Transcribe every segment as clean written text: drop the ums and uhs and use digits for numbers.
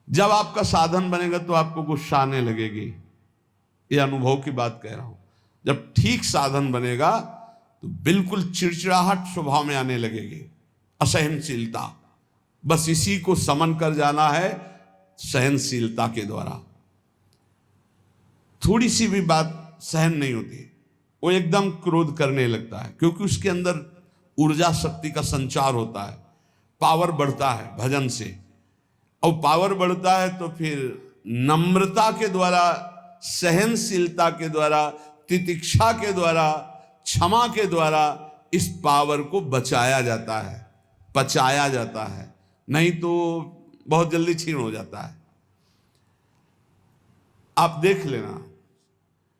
जब आपका साधन बनेगा तो आपको गुस्सा आने लगेगी। ये अनुभव की बात कह रहा हूं। जब ठीक साधन बनेगा तो बिल्कुल चिड़चिड़ाहट स्वभाव में आने लगेगी, असहनशीलता। बस इसी को समन कर जाना है सहनशीलता के द्वारा। थोड़ी सी भी बात सहन नहीं होती, वो एकदम क्रोध करने लगता है, क्योंकि उसके अंदर ऊर्जा शक्ति का संचार होता है, पावर बढ़ता है भजन से। और पावर बढ़ता है तो फिर नम्रता के द्वारा, सहनशीलता के द्वारा, तितिक्षा के द्वारा, क्षमा के द्वारा इस पावर को बचाया जाता है, पचाया जाता है, नहीं तो बहुत जल्दी क्षीण हो जाता है। आप देख लेना,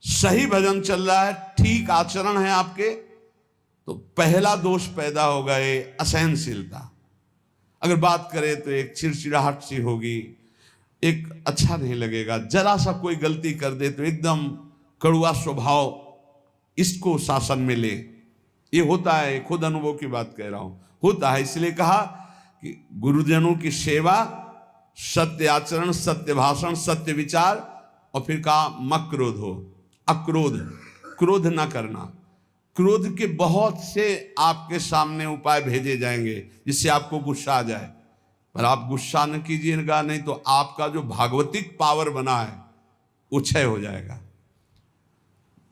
सही भजन चल रहा है, ठीक आचरण है आपके, तो पहला दोष पैदा होगा ये असहनशीलता। अगर बात करें तो एक चिड़चिड़ाहट सी होगी, एक अच्छा नहीं लगेगा। जरा सा कोई गलती कर दे तो एकदम कड़वा स्वभाव, इसको शासन में ले। ये होता है, खुद अनुभव की बात कह रहा हूं, होता है। इसलिए कहा कि गुरुजनों की सेवा, सत्य आचरण, सत्य भाषण, सत्य विचार, और फिर कहा मक्रोध हो, अक्रोध, क्रोध ना करना। क्रोध के बहुत से आपके सामने उपाय भेजे जाएंगे जिससे आपको गुस्सा आ जाए, पर आप गुस्सा न कीजिएगा, नहीं तो आपका जो भागवतिक पावर बना है वो क्षय हो जाएगा।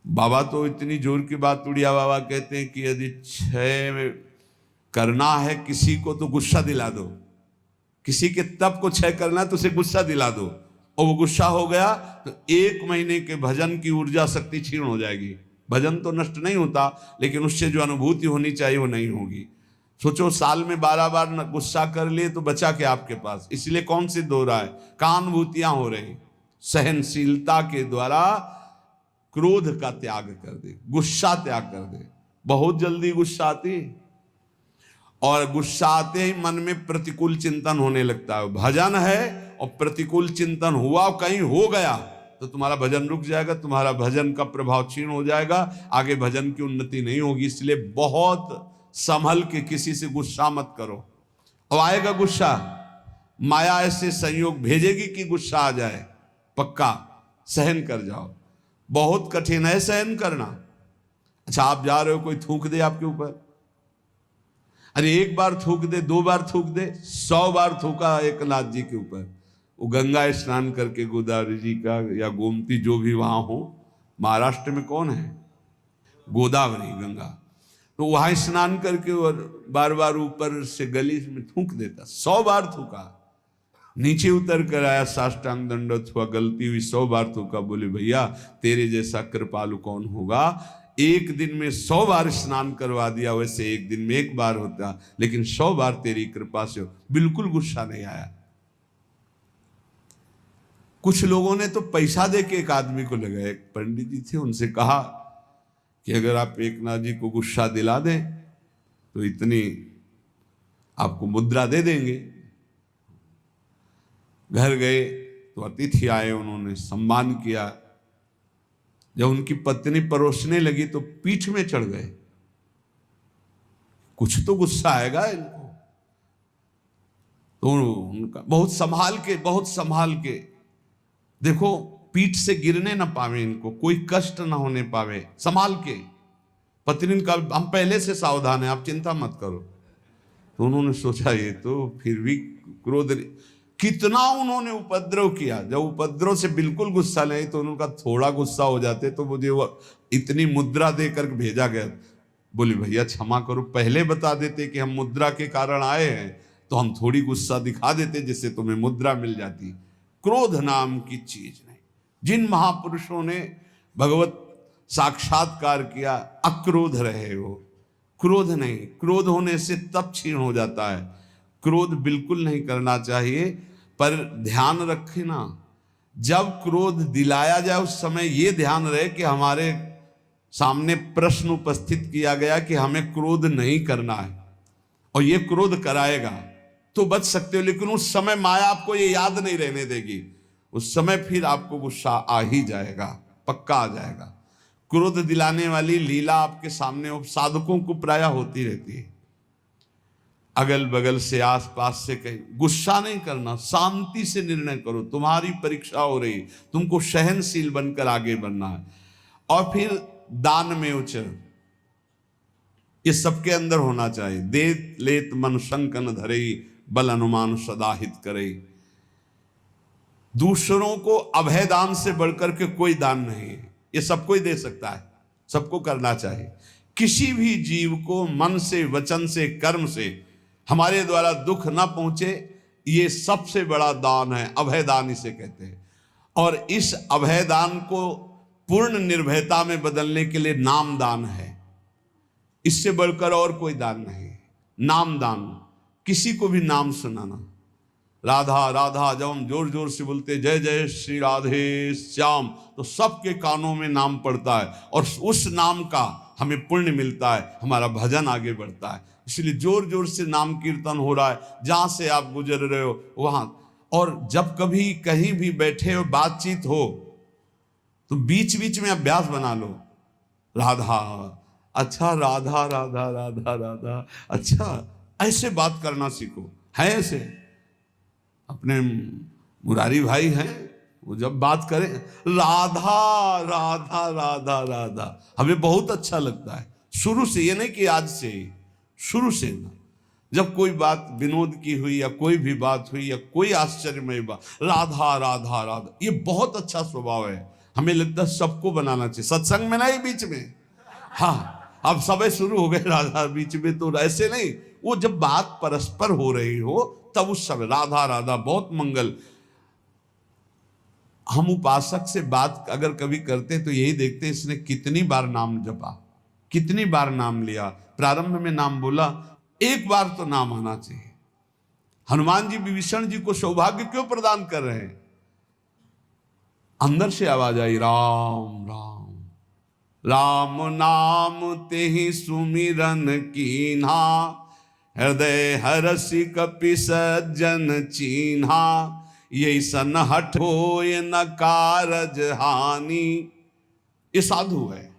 बाबा तो इतनी जोर की बात, उड़िया बाबा कहते हैं कि यदि क्षय करना है किसी को तो गुस्सा दिला दो, किसी के तप को क्षय करना है तो उसे गुस्सा दिला दो, और वो गुस्सा हो गया तो 1 महीने के भजन की ऊर्जा शक्ति क्षीण हो जाएगी। भजन तो नष्ट नहीं होता, लेकिन उससे जो अनुभूति होनी चाहिए वो नहीं होगी। सोचो, साल में 12 बार गुस्सा कर लिए तो बचा क्या आपके पास? इसलिए कौन सी दो रहा है, कानुभूतियां हो रही। सहनशीलता के द्वारा क्रोध का त्याग कर दे, गुस्सा त्याग कर दे। बहुत जल्दी गुस्सा आती, और गुस्सा आते ही मन में प्रतिकूल चिंतन होने लगता है। भजन है और प्रतिकूल चिंतन हुआ, कहीं हो गया तो तुम्हारा भजन रुक जाएगा, तुम्हारा भजन का प्रभाव क्षीण हो जाएगा, आगे भजन की उन्नति नहीं होगी। इसलिए बहुत संभल के किसी से गुस्सा मत करो। अब आएगा गुस्सा, माया ऐसे संयोग भेजेगी कि गुस्सा आ जाए, पक्का सहन कर जाओ। बहुत कठिन है सहन करना। अच्छा, आप जा रहे हो, कोई थूक दे आपके ऊपर, अरे 1 बार थूक दे, 2 बार थूक दे, 100 बार थूका एक नाथ जी के ऊपर। वो गंगा स्नान करके, गोदावरी जी का या गोमती जो भी वहां हो, महाराष्ट्र में कौन है, गोदावरी गंगा, तो वहां स्नान करके और बार बार ऊपर से गली में थूक देता। 100 बार थूका, नीचे उतर कर आया, साष्टांग दंडवत हुआ, गलती हुई, 100 बार थूका। बोले भैया तेरे जैसा कृपालु कौन होगा, 1 दिन में 100 बार स्नान करवा दिया, वैसे 1 दिन में 1 बार होता, लेकिन 100 बार तेरी कृपा से हो। बिल्कुल गुस्सा नहीं आया। कुछ लोगों ने तो पैसा दे के एक आदमी को लगाया, एक पंडित जी थे, उनसे कहा कि अगर आप एकनाथ जी को गुस्सा दिला दें तो इतनी आपको मुद्रा दे देंगे। घर गए तो अतिथि आए, उन्होंने सम्मान किया। जब उनकी पत्नी परोसने लगी तो पीठ में चढ़ गए, कुछ तो गुस्सा आएगा इनको। तो उनका बहुत संभाल के देखो, पीठ से गिरने ना पावे, इनको कोई कष्ट ना होने पावे, संभाल के। पत्नी का हम पहले से सावधान है, आप चिंता मत करो। तो उन्होंने सोचा ये तो फिर भी क्रोध, कितना उन्होंने उपद्रव किया। जब उपद्रव से बिल्कुल गुस्सा नहीं तो उनका थोड़ा गुस्सा हो जाते तो मुझे वो इतनी मुद्रा देकर भेजा गया। बोले भैया क्षमा करो, पहले बता देते कि हम मुद्रा के कारण आए हैं तो हम थोड़ी गुस्सा दिखा देते, जिससे तुम्हें मुद्रा मिल जाती। क्रोध नाम की चीज नहीं। जिन महापुरुषों ने भगवत साक्षात्कार किया, अक्रोध रहे हो, क्रोध नहीं। क्रोध होने से तप क्षीण हो जाता है, क्रोध बिल्कुल नहीं करना चाहिए। पर ध्यान रखना, जब क्रोध दिलाया जाए उस समय ये ध्यान रहे कि हमारे सामने प्रश्न उपस्थित किया गया कि हमें क्रोध नहीं करना है, और ये क्रोध कराएगा तो बच सकते हो। लेकिन उस समय माया आपको ये याद नहीं रहने देगी, उस समय फिर आपको गुस्सा आ ही जाएगा, पक्का आ जाएगा। क्रोध दिलाने वाली लीला आपके सामने साधकों को प्रायः होती रहती है। अगल बगल से आसपास से कहीं गुस्सा नहीं करना, शांति से निर्णय करो। तुम्हारी परीक्षा हो रही, तुमको सहनशील बनकर आगे बढ़ना है। और फिर दान में उचर, ये सबके अंदर होना चाहिए। देत लेत मन शंकन धरई, बल अनुमान सदा हित करे। दूसरों को अभय दान से बढ़कर के कोई दान नहीं है, ये सबको ही दे सकता है, सबको करना चाहिए। किसी भी जीव को मन से, वचन से, कर्म से हमारे द्वारा दुख ना पहुंचे, ये सबसे बड़ा दान है, अभय दान इसे कहते हैं। और इस अभय दान को पूर्ण निर्भयता में बदलने के लिए नाम दान है, इससे बढ़कर और कोई दान नहीं। नाम दान, किसी को भी नाम सुनाना। राधा राधा जब हम जोर जोर से बोलते जय जय श्री राधे श्याम, तो सबके कानों में नाम पड़ता है और उस नाम का हमें पुण्य मिलता है, हमारा भजन आगे बढ़ता है। इसलिए जोर जोर से नाम कीर्तन हो रहा है, जहां से आप गुजर रहे हो वहां। और जब कभी कहीं भी बैठे हो, बातचीत हो, तो बीच बीच में अभ्यास बना लो। राधा, अच्छा राधा राधा राधा राधा, अच्छा ऐसे बात करना सीखो। है ऐसे अपने मुरारी भाई हैं, वो जब बात करें राधा राधा राधा राधा, हमें बहुत अच्छा लगता है शुरू से। ये नहीं कि आज से ही, शुरू से ना। जब कोई बात विनोद की हुई या कोई भी बात हुई या कोई आश्चर्यमय बात, राधा राधा राधा, ये बहुत अच्छा स्वभाव है। हमें लगता है सबको बनाना चाहिए, सत्संग में नहीं, बीच में। हाँ, अब सब शुरू हो गए राधा बीच में, तो ऐसे नहीं। वो जब बात परस्पर हो रही हो तब उस समय राधा राधा, बहुत मंगल। हम उपासक से बात अगर कभी करते तो यही देखते इसने कितनी बार नाम जपा, कितनी बार नाम लिया। प्रारंभ में नाम बोला, एक बार तो नाम आना चाहिए। हनुमान जी विभीषण जी को सौभाग्य क्यों प्रदान कर रहे हैं? अंदर से आवाज आई, राम राम राम नाम तेहि सुमिरन कीन्हा, हृदय हरसि कपि सज्जन चीन्हा, ये सन हठ होय न कारज हानि। ये साधु है।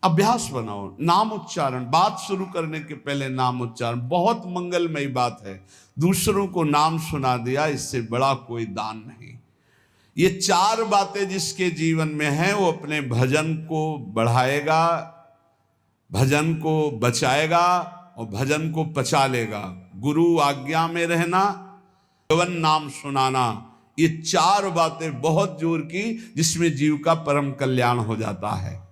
अभ्यास बनाओ नाम उच्चारण, बात शुरू करने के पहले नाम उच्चारण, बहुत मंगलमयी बात है। दूसरों को नाम सुना दिया, इससे बड़ा कोई दान नहीं। ये चार बातें जिसके जीवन में है, वो अपने भजन को बढ़ाएगा, भजन को बचाएगा और भजन को पचा लेगा। गुरु आज्ञा में रहना, भगवान नाम सुनाना, ये चार बातें बहुत जोर की, जिसमें जीव का परम कल्याण हो जाता है।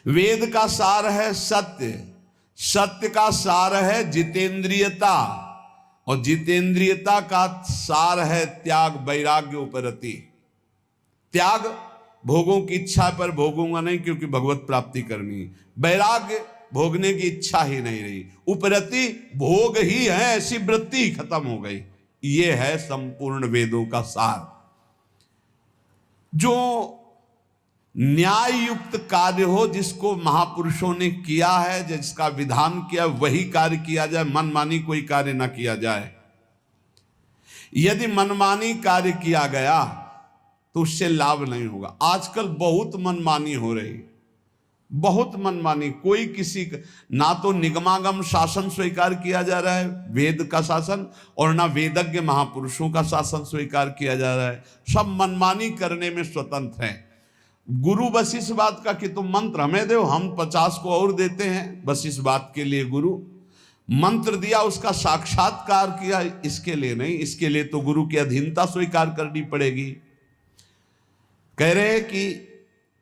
वेद का सार है सत्य, सत्य का सार है जितेंद्रियता, और जितेंद्रियता का सार है त्याग वैराग्य उपरति। त्याग, भोगों की इच्छा पर भोगूंगा नहीं क्योंकि भगवत प्राप्ति करनी। वैराग्य, भोगने की इच्छा ही नहीं रही। उपरति, भोग ही है, ऐसी वृत्ति खत्म हो गई। ये है संपूर्ण वेदों का सार। जो न्याय युक्त कार्य हो, जिसको महापुरुषों ने किया है, जिसका विधान किया, वही कार्य किया जाए, मनमानी कोई कार्य ना किया जाए। यदि मनमानी कार्य किया गया तो उससे लाभ नहीं होगा। आजकल बहुत मनमानी हो रही, बहुत मनमानी। कोई किसी का, ना तो निगमागम शासन स्वीकार किया जा रहा है, वेद का शासन, और ना वेदज्ञ महापुरुषों का शासन स्वीकार किया जा रहा है। सब मनमानी करने में स्वतंत्र हैं। गुरु बस इस बात का कि तुम मंत्र हमें दो, हम 50 को और देते हैं, बस इस बात के लिए गुरु मंत्र दिया, उसका साक्षात्कार किया, इसके लिए नहीं। इसके लिए तो गुरु की अधीनता स्वीकार करनी पड़ेगी। कह रहे कि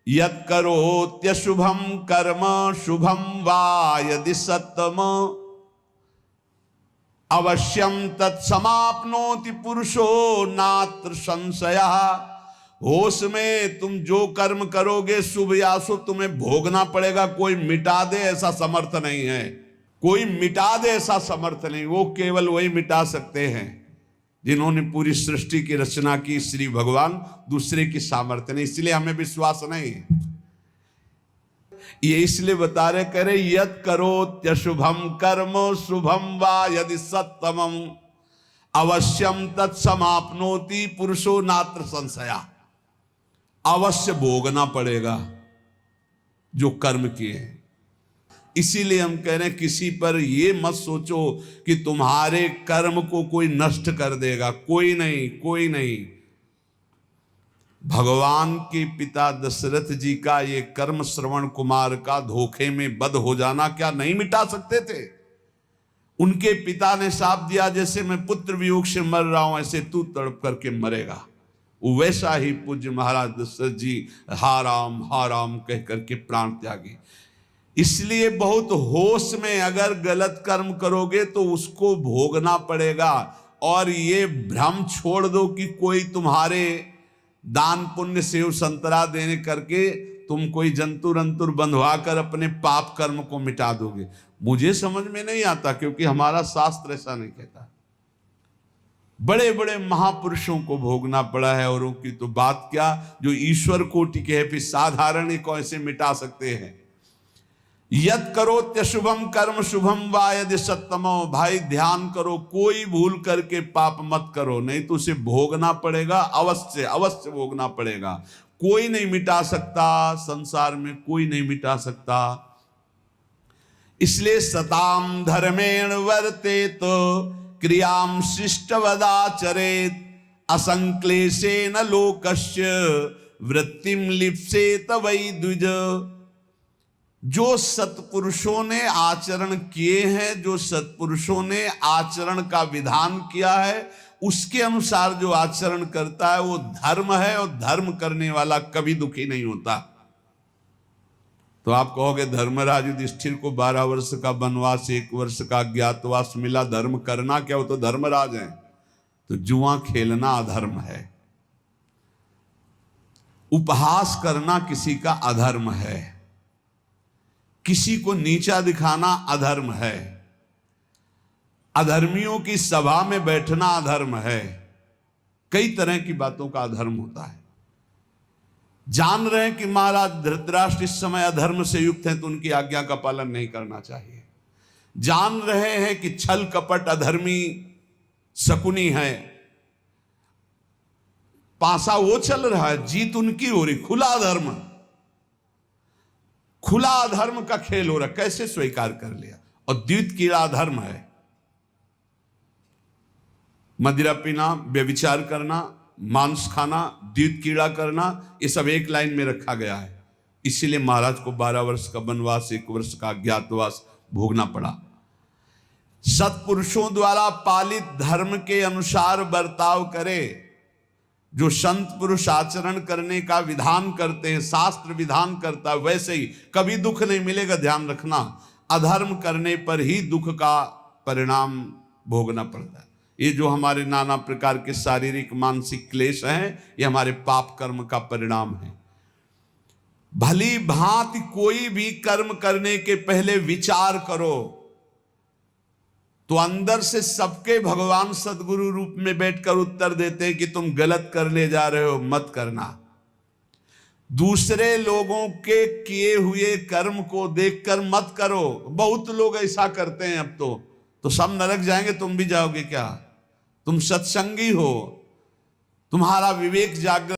यत् करोत्यशुभम कर्म शुभम वा यदि सत्तम, अवश्यम तत्समाप्नोति पुरुषो नात्र संशयः। होश में तुम जो कर्म करोगे, शुभ या अशुभ, तुम्हें भोगना पड़ेगा। कोई मिटा दे ऐसा समर्थ नहीं है, कोई मिटा दे ऐसा समर्थ नहीं। वो केवल वही मिटा सकते हैं जिन्होंने पूरी सृष्टि की रचना की, श्री भगवान। दूसरे की सामर्थ्य नहीं, इसलिए हमें विश्वास नहीं है। ये इसलिए बता रहे, करे यत् करोत्यशुभम कर्म शुभम वा यदि सत्तमम, अवश्यम तत्समाप्नोति पुरुषो नात्र संशया। अवश्य भोगना पड़ेगा जो कर्म किए हैं। इसीलिए हम कह रहे हैं किसी पर ये मत सोचो कि तुम्हारे कर्म को कोई नष्ट कर देगा, कोई नहीं, कोई नहीं। भगवान के पिता दशरथ जी का ये कर्म श्रवण कुमार का धोखे में बद हो जाना क्या नहीं मिटा सकते थे? उनके पिता ने शाप दिया, जैसे मैं पुत्र वियोग से मर रहा हूं ऐसे तू तड़प करके मरेगा। वैसा ही पूज्य महाराज दशरथ जी हा राम कह करके प्राण त्यागे। इसलिए बहुत होश में अगर गलत कर्म करोगे तो उसको भोगना पड़ेगा। और ये भ्रम छोड़ दो कि कोई तुम्हारे दान पुण्य सेव संतरा देने करके तुम कोई जंतुर अंतुर बंधवा कर अपने पाप कर्म को मिटा दोगे। मुझे समझ में नहीं आता, क्योंकि हमारा शास्त्र ऐसा नहीं कहता। बड़े बड़े महापुरुषों को भोगना पड़ा है, और उनकी तो बात क्या, जो ईश्वर कोटि के है, फिर साधारण को ऐसे मिटा सकते हैं। यद करो त्यशुभम कर्म शुभम वा यदि सत्तमो, भाई ध्यान करो, कोई भूल करके पाप मत करो, नहीं तो उसे भोगना पड़ेगा, अवश्य अवश्य भोगना पड़ेगा। कोई नहीं मिटा सकता, संसार में कोई नहीं मिटा सकता। इसलिए सताम धर्मेण वर्तेत क्रियाम शिष्टवदाचरेत असंक्लेशेन लोकस्य वृत्तिम लिप्सेत वै द्विज। जो सत्पुरुषों ने आचरण किए हैं, जो सत्पुरुषों ने आचरण का विधान किया है, उसके अनुसार जो आचरण करता है वो धर्म है, और धर्म करने वाला कभी दुखी नहीं होता। तो आप कहोगे धर्मराज युधिष्ठिर को 12 वर्ष का वनवास, 1 वर्ष का अज्ञातवास मिला, धर्म करना क्या, वो तो धर्मराज हैं। तो जुआ खेलना अधर्म है, उपहास करना किसी का अधर्म है, किसी को नीचा दिखाना अधर्म है, अधर्मियों की सभा में बैठना अधर्म है, कई तरह की बातों का अधर्म होता है। जान रहे हैं कि महाराज धृतराष्ट्र इस समय अधर्म से युक्त हैं, तो उनकी आज्ञा का पालन नहीं करना चाहिए। जान रहे हैं कि छल कपट अधर्मी शकुनी है, पासा वो चल रहा है, जीत उनकी हो रही, खुला अधर्म, खुला अधर्म का खेल हो रहा, कैसे स्वीकार कर लिया। और द्वित कीड़ा अधर्म है, मदिरा पीना, व्यभिचार करना, मांस खाना, द्वित कीड़ा करना, ये सब एक लाइन में रखा गया है। इसीलिए महाराज को 12 वर्ष का वनवास, 1 वर्ष का अज्ञातवास भोगना पड़ा। सत्पुरुषों द्वारा पालित धर्म के अनुसार बर्ताव करे, जो संत पुरुष आचरण करने का विधान करते हैं, शास्त्र विधान करता है, वैसे ही कभी दुख नहीं मिलेगा। ध्यान रखना, अधर्म करने पर ही दुख का परिणाम भोगना पड़ता है। ये जो हमारे नाना प्रकार के शारीरिक मानसिक क्लेश हैं, ये हमारे पाप कर्म का परिणाम है। भली भांति कोई भी कर्म करने के पहले विचार करो, तो अंदर से सबके भगवान सदगुरु रूप में बैठकर उत्तर देते हैं कि तुम गलत करने जा रहे हो, मत करना। दूसरे लोगों के किए हुए कर्म को देखकर मत करो। बहुत लोग ऐसा करते हैं। अब तो सब नरक जाएंगे, तुम भी जाओगे क्या? तुम सत्संगी हो, तुम्हारा विवेक जागृत